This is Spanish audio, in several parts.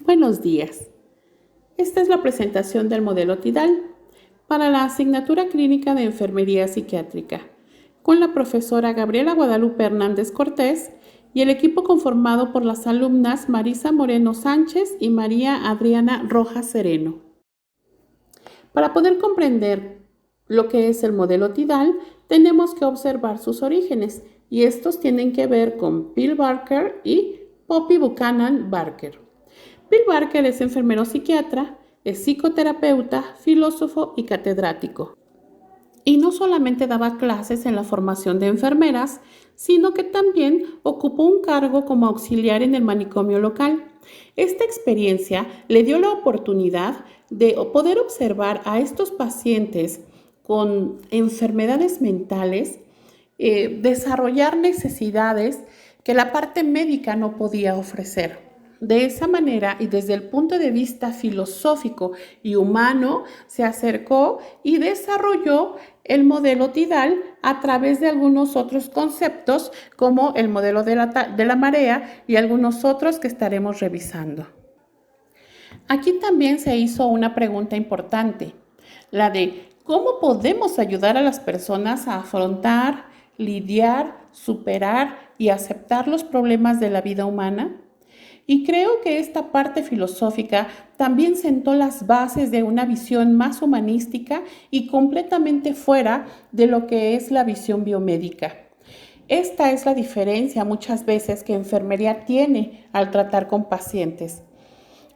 Buenos días. Esta es la presentación del modelo TIDAL para la asignatura clínica de Enfermería Psiquiátrica, con la profesora Gabriela Guadalupe Hernández Cortés y el equipo conformado por las alumnas Marisa Moreno Sánchez y María Adriana Rojas Sereno. Para poder comprender lo que es el modelo TIDAL, tenemos que observar sus orígenes, y estos tienen que ver con Bill Barker y Poppy Buchanan Barker. Bill Barker es enfermero psiquiatra, es psicoterapeuta, filósofo y catedrático. Y no solamente daba clases en la formación de enfermeras, sino que también ocupó un cargo como auxiliar en el manicomio local. Esta experiencia le dio la oportunidad de poder observar a estos pacientes con enfermedades mentales, desarrollar necesidades que la parte médica no podía ofrecer. De esa manera, y desde el punto de vista filosófico y humano, se acercó y desarrolló el modelo TIDAL a través de algunos otros conceptos, como el modelo de la marea y algunos otros que estaremos revisando. Aquí también se hizo una pregunta importante, la de cómo podemos ayudar a las personas a afrontar, lidiar, superar y aceptar los problemas de la vida humana. Y creo que esta parte filosófica también sentó las bases de una visión más humanística y completamente fuera de lo que es la visión biomédica. Esta es la diferencia muchas veces que enfermería tiene al tratar con pacientes.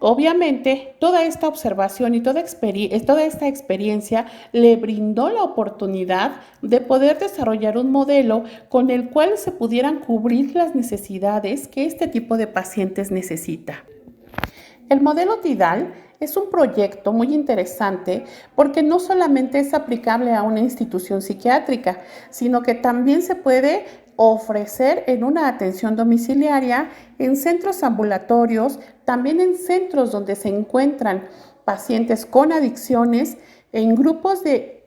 Obviamente, toda esta observación y toda esta experiencia le brindó la oportunidad de poder desarrollar un modelo con el cual se pudieran cubrir las necesidades que este tipo de pacientes necesita. El modelo TIDAL es un proyecto muy interesante porque no solamente es aplicable a una institución psiquiátrica, sino que también se puede ofrecer en una atención domiciliaria, en centros ambulatorios, también en centros donde se encuentran pacientes con adicciones, en grupos de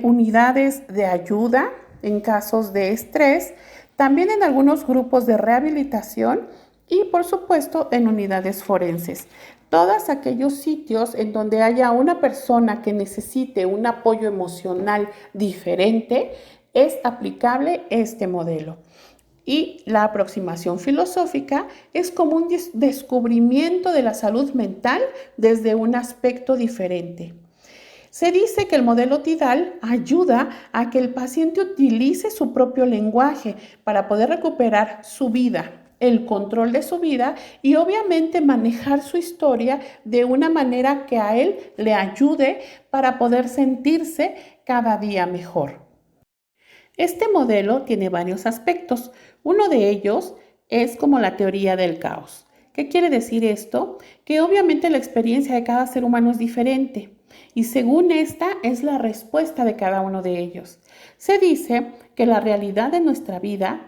unidades de ayuda en casos de estrés, también en algunos grupos de rehabilitación y, por supuesto, en unidades forenses. Todos aquellos sitios en donde haya una persona que necesite un apoyo emocional diferente, es aplicable este modelo. Y la aproximación filosófica es como un descubrimiento de la salud mental desde un aspecto diferente. Se dice que el modelo TIDAL ayuda a que el paciente utilice su propio lenguaje para poder recuperar su vida, el control de su vida y obviamente manejar su historia de una manera que a él le ayude para poder sentirse cada día mejor. Este modelo tiene varios aspectos. Uno de ellos es como la teoría del caos. ¿Qué quiere decir esto? Que obviamente la experiencia de cada ser humano es diferente y según esta es la respuesta de cada uno de ellos. Se dice que la realidad de nuestra vida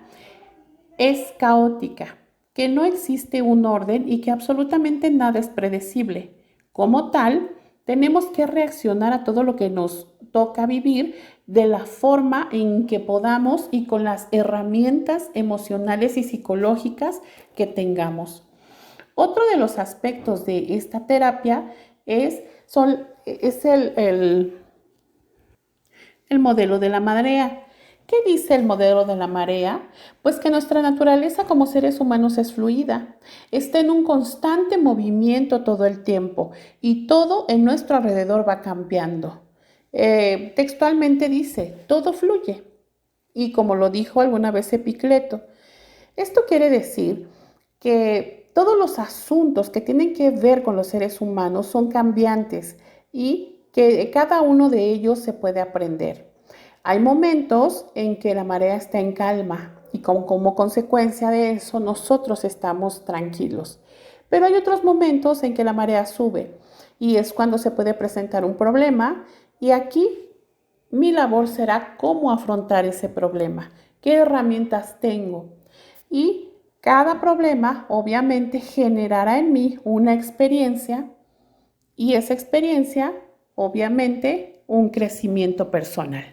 es caótica, que no existe un orden y que absolutamente nada es predecible. Como tal, tenemos que reaccionar a todo lo que nos toca vivir de la forma en que podamos y con las herramientas emocionales y psicológicas que tengamos. Otro de los aspectos de esta terapia es el modelo de la marea. ¿Qué dice el modelo de la marea? Pues que nuestra naturaleza como seres humanos es fluida, está en un constante movimiento todo el tiempo y todo en nuestro alrededor va cambiando. Textualmente dice, todo fluye. Y como lo dijo alguna vez Epicleto, esto quiere decir que todos los asuntos que tienen que ver con los seres humanos son cambiantes y que cada uno de ellos se puede aprender. Hay momentos en que la marea está en calma y como consecuencia de eso nosotros estamos tranquilos. Pero hay otros momentos en que la marea sube y es cuando se puede presentar un problema y aquí mi labor será cómo afrontar ese problema, qué herramientas tengo y cada problema obviamente generará en mí una experiencia y esa experiencia obviamente un crecimiento personal.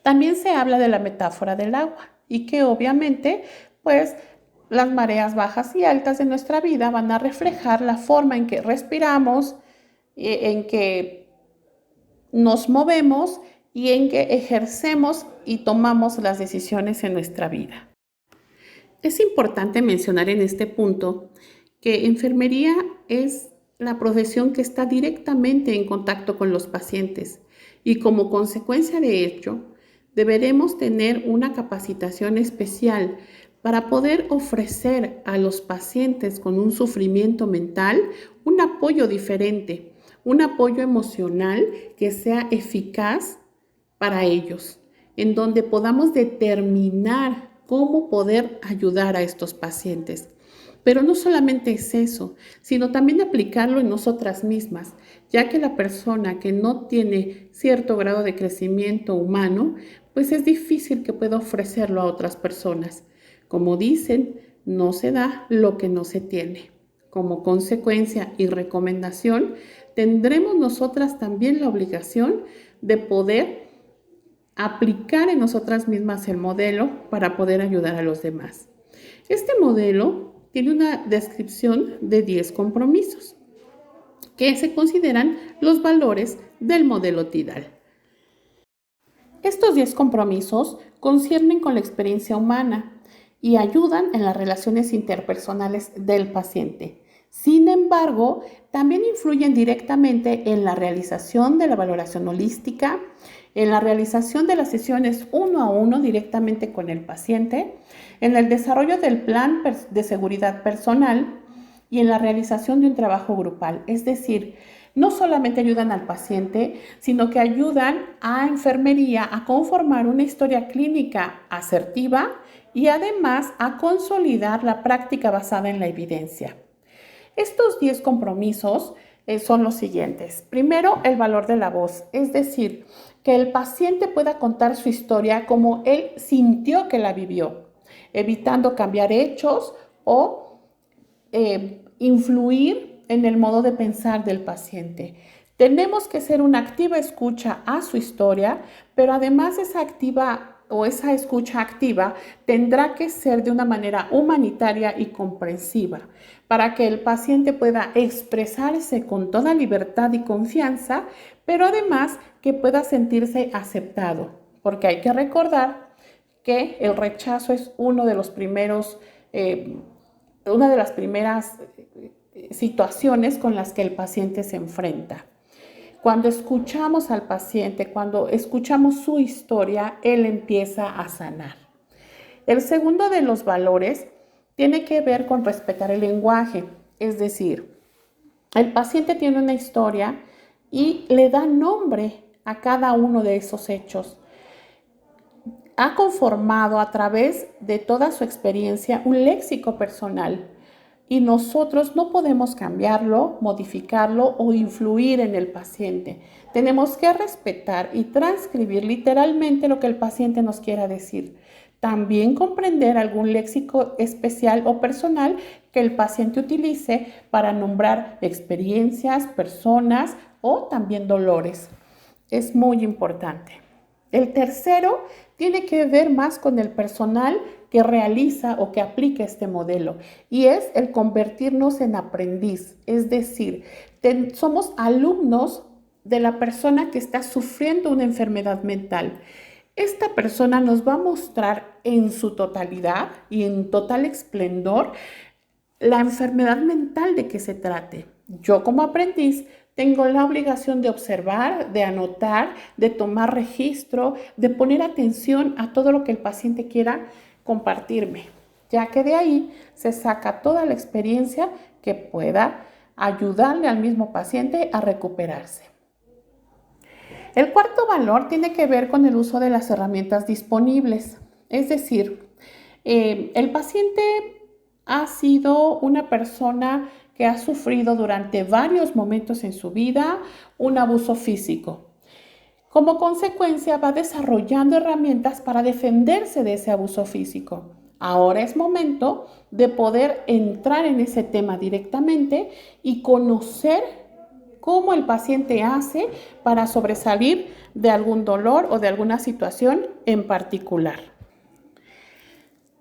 También se habla de la metáfora del agua y que obviamente pues las mareas bajas y altas de nuestra vida van a reflejar la forma en que respiramos, en que nos movemos y en que ejercemos y tomamos las decisiones en nuestra vida. Es importante mencionar en este punto que enfermería es la profesión que está directamente en contacto con los pacientes y como consecuencia de ello, deberemos tener una capacitación especial para poder ofrecer a los pacientes con un sufrimiento mental un apoyo diferente, un apoyo emocional que sea eficaz para ellos, en donde podamos determinar cómo poder ayudar a estos pacientes. Pero no solamente es eso, sino también aplicarlo en nosotras mismas, ya que la persona que no tiene cierto grado de crecimiento humano, pues es difícil que pueda ofrecerlo a otras personas. Como dicen, no se da lo que no se tiene. Como consecuencia y recomendación, tendremos nosotras también la obligación de poder aplicar en nosotras mismas el modelo para poder ayudar a los demás. Este modelo tiene una descripción de 10 compromisos que se consideran los valores del modelo TIDAL. Estos 10 compromisos conciernen con la experiencia humana y ayudan en las relaciones interpersonales del paciente. Sin embargo, también influyen directamente en la realización de la valoración holística, en la realización de las sesiones 1 a 1 directamente con el paciente, en el desarrollo del plan de seguridad personal y en la realización de un trabajo grupal. Es decir, no solamente ayudan al paciente, sino que ayudan a enfermería a conformar una historia clínica asertiva y además a consolidar la práctica basada en la evidencia. Estos 10 compromisos son los siguientes. Primero, el valor de la voz, es decir, que el paciente pueda contar su historia como él sintió que la vivió, evitando cambiar hechos o influir en el modo de pensar del paciente. Tenemos que ser una activa escucha a su historia, pero además esa escucha activa tendrá que ser de una manera humanitaria y comprensiva para que el paciente pueda expresarse con toda libertad y confianza, pero además que pueda sentirse aceptado, porque hay que recordar que el rechazo es una de las primeras situaciones con las que el paciente se enfrenta. Cuando escuchamos al paciente, cuando escuchamos su historia, él empieza a sanar. El segundo de los valores tiene que ver con respetar el lenguaje, es decir, el paciente tiene una historia y le da nombre a cada uno de esos hechos. Ha conformado a través de toda su experiencia un léxico personal y nosotros no podemos cambiarlo, modificarlo o influir en el paciente. Tenemos que respetar y transcribir literalmente lo que el paciente nos quiera decir. También comprender algún léxico especial o personal que el paciente utilice para nombrar experiencias, personas o también dolores. Es muy importante. El tercero tiene que ver más con el personal que realiza o que aplica este modelo y es el convertirnos en aprendiz, es decir, somos alumnos de la persona que está sufriendo una enfermedad mental. Esta persona nos va a mostrar en su totalidad y en total esplendor la enfermedad mental de que se trate. Yo como aprendiz tengo la obligación de observar, de anotar, de tomar registro, de poner atención a todo lo que el paciente quiera compartirme, ya que de ahí se saca toda la experiencia que pueda ayudarle al mismo paciente a recuperarse. El cuarto valor tiene que ver con el uso de las herramientas disponibles, es decir, el paciente ha sido una persona que ha sufrido durante varios momentos en su vida un abuso físico. Como consecuencia va desarrollando herramientas para defenderse de ese abuso físico. Ahora es momento de poder entrar en ese tema directamente y conocer cómo el paciente hace para sobresalir de algún dolor o de alguna situación en particular.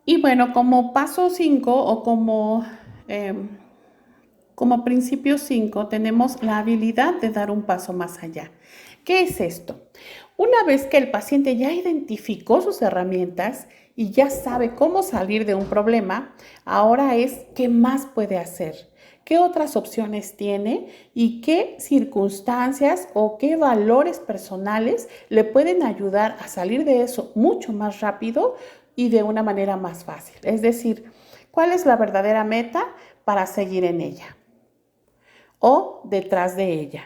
Y bueno, como paso 5 o como principio 5 tenemos la habilidad de dar un paso más allá. ¿Qué es esto? Una vez que el paciente ya identificó sus herramientas y ya sabe cómo salir de un problema, ahora es qué más puede hacer, qué otras opciones tiene y qué circunstancias o qué valores personales le pueden ayudar a salir de eso mucho más rápido y de una manera más fácil. Es decir, ¿cuál es la verdadera meta para seguir en ella o detrás de ella?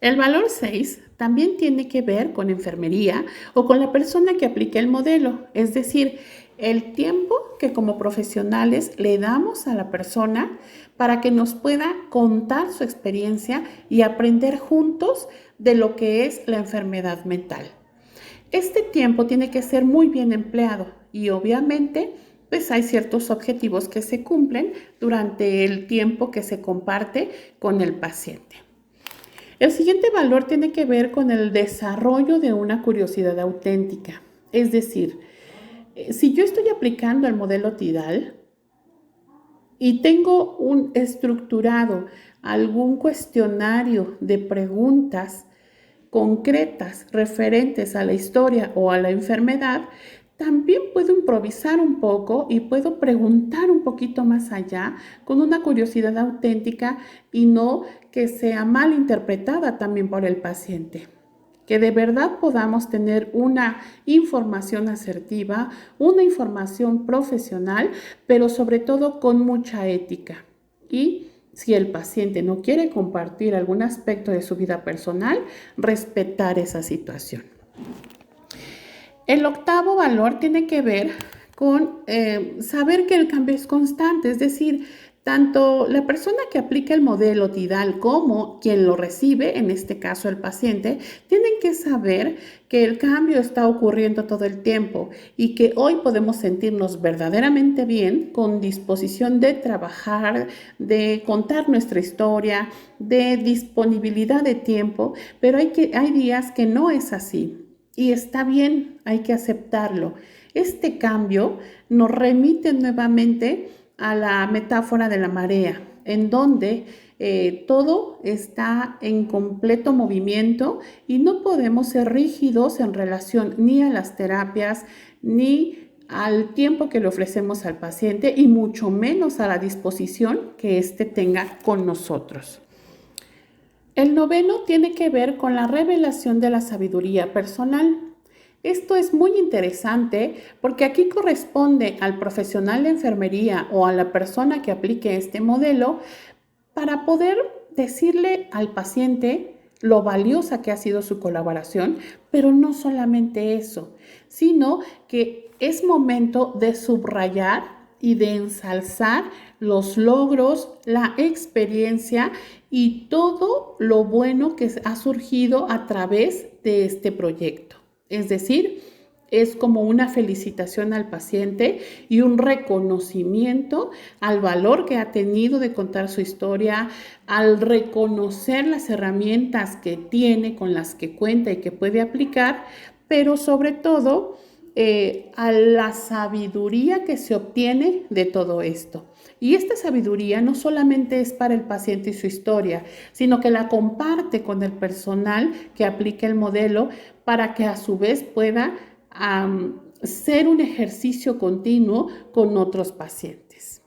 El valor 6 también tiene que ver con enfermería o con la persona que aplica el modelo, es decir, el tiempo que como profesionales le damos a la persona para que nos pueda contar su experiencia y aprender juntos de lo que es la enfermedad mental. Este tiempo tiene que ser muy bien empleado y obviamente pues hay ciertos objetivos que se cumplen durante el tiempo que se comparte con el paciente. El siguiente valor tiene que ver con el desarrollo de una curiosidad auténtica. Es decir, si yo estoy aplicando el modelo TIDAL y tengo un estructurado algún cuestionario de preguntas concretas referentes a la historia o a la enfermedad, también puedo improvisar un poco y puedo preguntar un poquito más allá con una curiosidad auténtica y no que sea mal interpretada también por el paciente. Que de verdad podamos tener una información asertiva, una información profesional, pero sobre todo con mucha ética. Y si el paciente no quiere compartir algún aspecto de su vida personal, respetar esa situación. El octavo valor tiene que ver con saber que el cambio es constante, es decir, tanto la persona que aplica el modelo TIDAL como quien lo recibe, en este caso el paciente, tienen que saber que el cambio está ocurriendo todo el tiempo y que hoy podemos sentirnos verdaderamente bien con disposición de trabajar, de contar nuestra historia, de disponibilidad de tiempo, pero hay días que no es así. Y está bien, hay que aceptarlo. Este cambio nos remite nuevamente a la metáfora de la marea, en donde todo está en completo movimiento y no podemos ser rígidos en relación ni a las terapias, ni al tiempo que le ofrecemos al paciente y mucho menos a la disposición que éste tenga con nosotros. El noveno tiene que ver con la revelación de la sabiduría personal. Esto es muy interesante porque aquí corresponde al profesional de enfermería o a la persona que aplique este modelo para poder decirle al paciente lo valiosa que ha sido su colaboración, pero no solamente eso, sino que es momento de subrayar y de ensalzar los logros, la experiencia y todo lo bueno que ha surgido a través de este proyecto. Es decir, es como una felicitación al paciente y un reconocimiento al valor que ha tenido de contar su historia, al reconocer las herramientas que tiene, con las que cuenta y que puede aplicar, pero sobre todo a la sabiduría que se obtiene de todo esto. Y esta sabiduría no solamente es para el paciente y su historia, sino que la comparte con el personal que aplica el modelo para que a su vez pueda ser un ejercicio continuo con otros pacientes.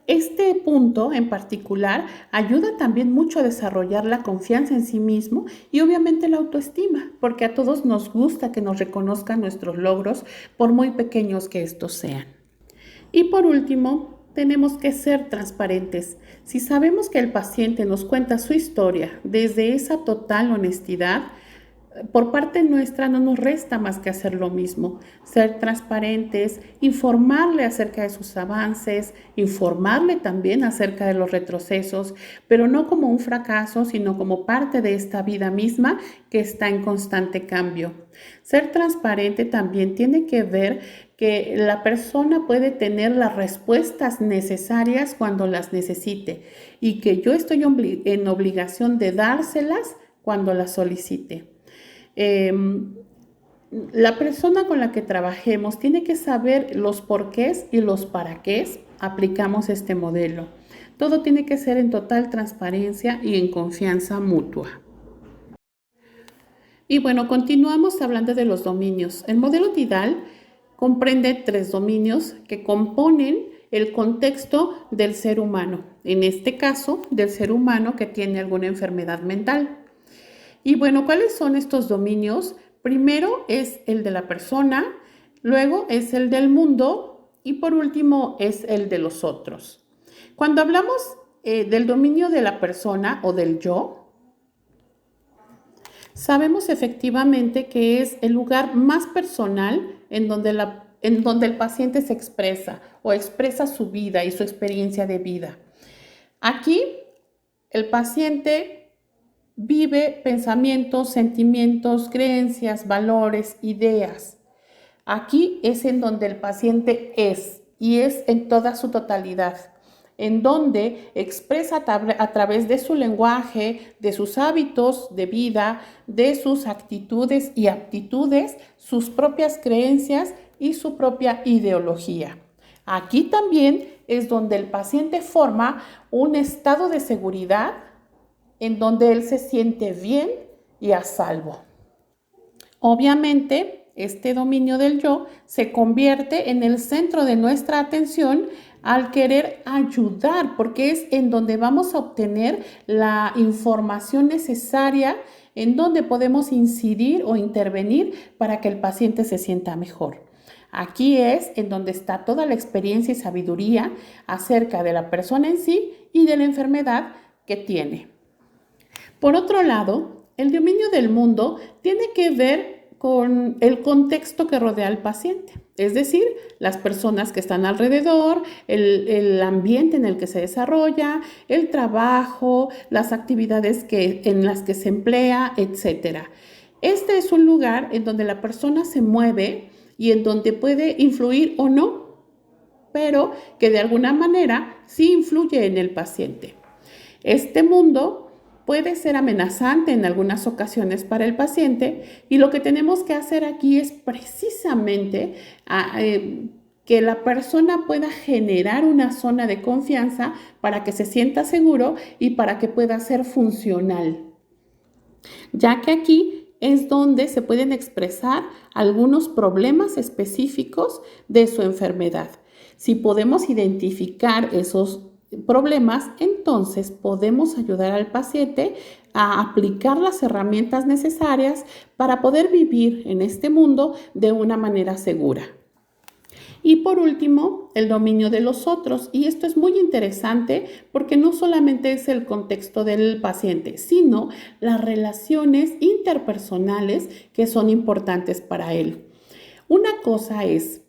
Este punto en particular ayuda también mucho a desarrollar la confianza en sí mismo y obviamente la autoestima, porque a todos nos gusta que nos reconozcan nuestros logros, por muy pequeños que estos sean. Y por último, tenemos que ser transparentes. Si sabemos que el paciente nos cuenta su historia desde esa total honestidad, por parte nuestra no nos resta más que hacer lo mismo, ser transparentes, informarle acerca de sus avances, informarle también acerca de los retrocesos, pero no como un fracaso, sino como parte de esta vida misma que está en constante cambio. Ser transparente también tiene que ver que la persona puede tener las respuestas necesarias cuando las necesite y que yo estoy en obligación de dárselas cuando las solicite. La persona con la que trabajemos tiene que saber los porqués y los para qué aplicamos este modelo. Todo tiene que ser en total transparencia y en confianza mutua. Y bueno, continuamos hablando de los dominios. El modelo TIDAL comprende 3 dominios que componen el contexto del ser humano, en este caso, del ser humano que tiene alguna enfermedad mental. Y bueno, ¿cuáles son estos dominios? Primero es el de la persona, luego es el del mundo y por último es el de los otros. Cuando hablamos del dominio de la persona o del yo, sabemos efectivamente que es el lugar más personal en donde el paciente se expresa o expresa su vida y su experiencia de vida. Aquí el paciente vive pensamientos, sentimientos, creencias, valores, ideas. Aquí es en donde el paciente es y es en toda su totalidad, en donde expresa a través de su lenguaje, de sus hábitos de vida, de sus actitudes y aptitudes, sus propias creencias y su propia ideología. Aquí también es donde el paciente forma un estado de seguridad en donde él se siente bien y a salvo. Obviamente, este dominio del yo se convierte en el centro de nuestra atención al querer ayudar, porque es en donde vamos a obtener la información necesaria, en donde podemos incidir o intervenir para que el paciente se sienta mejor. Aquí es en donde está toda la experiencia y sabiduría acerca de la persona en sí y de la enfermedad que tiene. Por otro lado, el dominio del mundo tiene que ver con el contexto que rodea al paciente, es decir, las personas que están alrededor, el ambiente en el que se desarrolla, el trabajo, las actividades en las que se emplea, etc. Este es un lugar en donde la persona se mueve y en donde puede influir o no, pero que de alguna manera sí influye en el paciente. Este mundo puede ser amenazante en algunas ocasiones para el paciente y lo que tenemos que hacer aquí es precisamente que la persona pueda generar una zona de confianza para que se sienta seguro y para que pueda ser funcional, ya que aquí es donde se pueden expresar algunos problemas específicos de su enfermedad. Si podemos identificar esos problemas, entonces podemos ayudar al paciente a aplicar las herramientas necesarias para poder vivir en este mundo de una manera segura. Y por último, el dominio de los otros. Y esto es muy interesante porque no solamente es el contexto del paciente, sino las relaciones interpersonales que son importantes para él. Una cosa es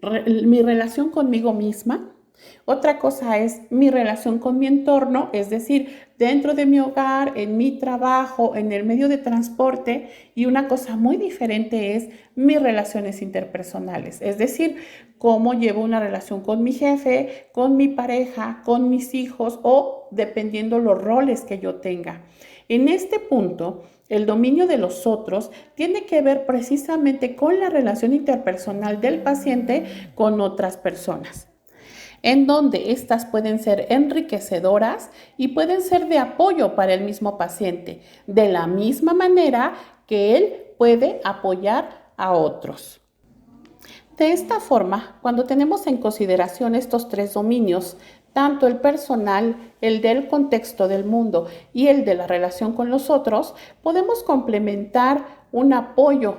mi relación conmigo misma. Otra cosa es mi relación con mi entorno, es decir, dentro de mi hogar, en mi trabajo, en el medio de transporte. Y una cosa muy diferente es mis relaciones interpersonales, es decir, cómo llevo una relación con mi jefe, con mi pareja, con mis hijos o dependiendo los roles que yo tenga. En este punto, el dominio de los otros tiene que ver precisamente con la relación interpersonal del paciente con otras personas, en donde estas pueden ser enriquecedoras y pueden ser de apoyo para el mismo paciente, de la misma manera que él puede apoyar a otros. De esta forma, cuando tenemos en consideración estos 3 dominios, tanto el personal, el del contexto del mundo y el de la relación con los otros, podemos complementar un apoyo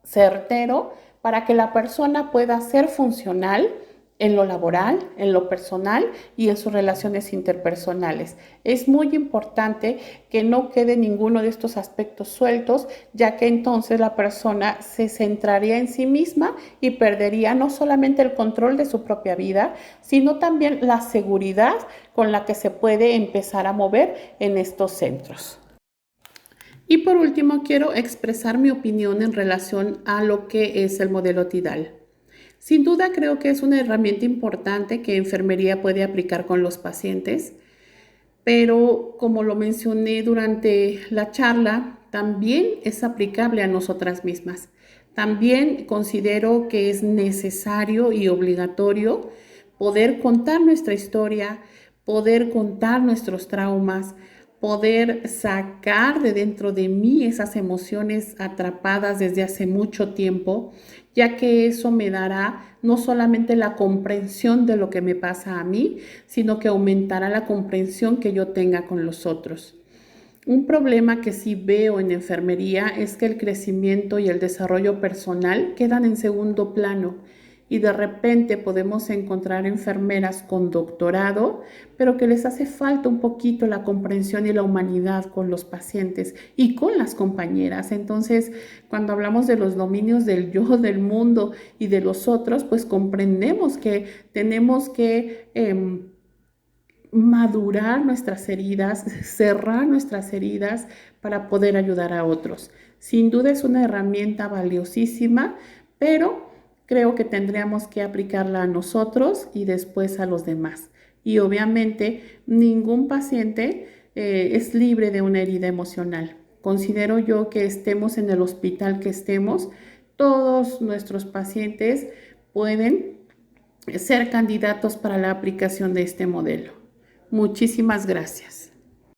certero para que la persona pueda ser funcional en lo laboral, en lo personal y en sus relaciones interpersonales. Es muy importante que no quede ninguno de estos aspectos sueltos, ya que entonces la persona se centraría en sí misma y perdería no solamente el control de su propia vida, sino también la seguridad con la que se puede empezar a mover en estos centros. Y por último, quiero expresar mi opinión en relación a lo que es el modelo TIDAL. Sin duda creo que es una herramienta importante que enfermería puede aplicar con los pacientes, pero como lo mencioné durante la charla, también es aplicable a nosotras mismas. También considero que es necesario y obligatorio poder contar nuestra historia, poder contar nuestros traumas, poder sacar de dentro de mí esas emociones atrapadas desde hace mucho tiempo, ya que eso me dará no solamente la comprensión de lo que me pasa a mí, sino que aumentará la comprensión que yo tenga con los otros. Un problema que sí veo en enfermería es que el crecimiento y el desarrollo personal quedan en segundo plano y de repente podemos encontrar enfermeras con doctorado, pero que les hace falta un poquito la comprensión y la humanidad con los pacientes y con las compañeras. Entonces, cuando hablamos de los dominios del yo, del mundo y de los otros, pues comprendemos que tenemos que madurar nuestras heridas, cerrar nuestras heridas para poder ayudar a otros. Sin duda es una herramienta valiosísima, pero creo que tendríamos que aplicarla a nosotros y después a los demás. Y obviamente ningún paciente es libre de una herida emocional. Considero yo que estemos en el hospital que estemos, todos nuestros pacientes pueden ser candidatos para la aplicación de este modelo. Muchísimas gracias.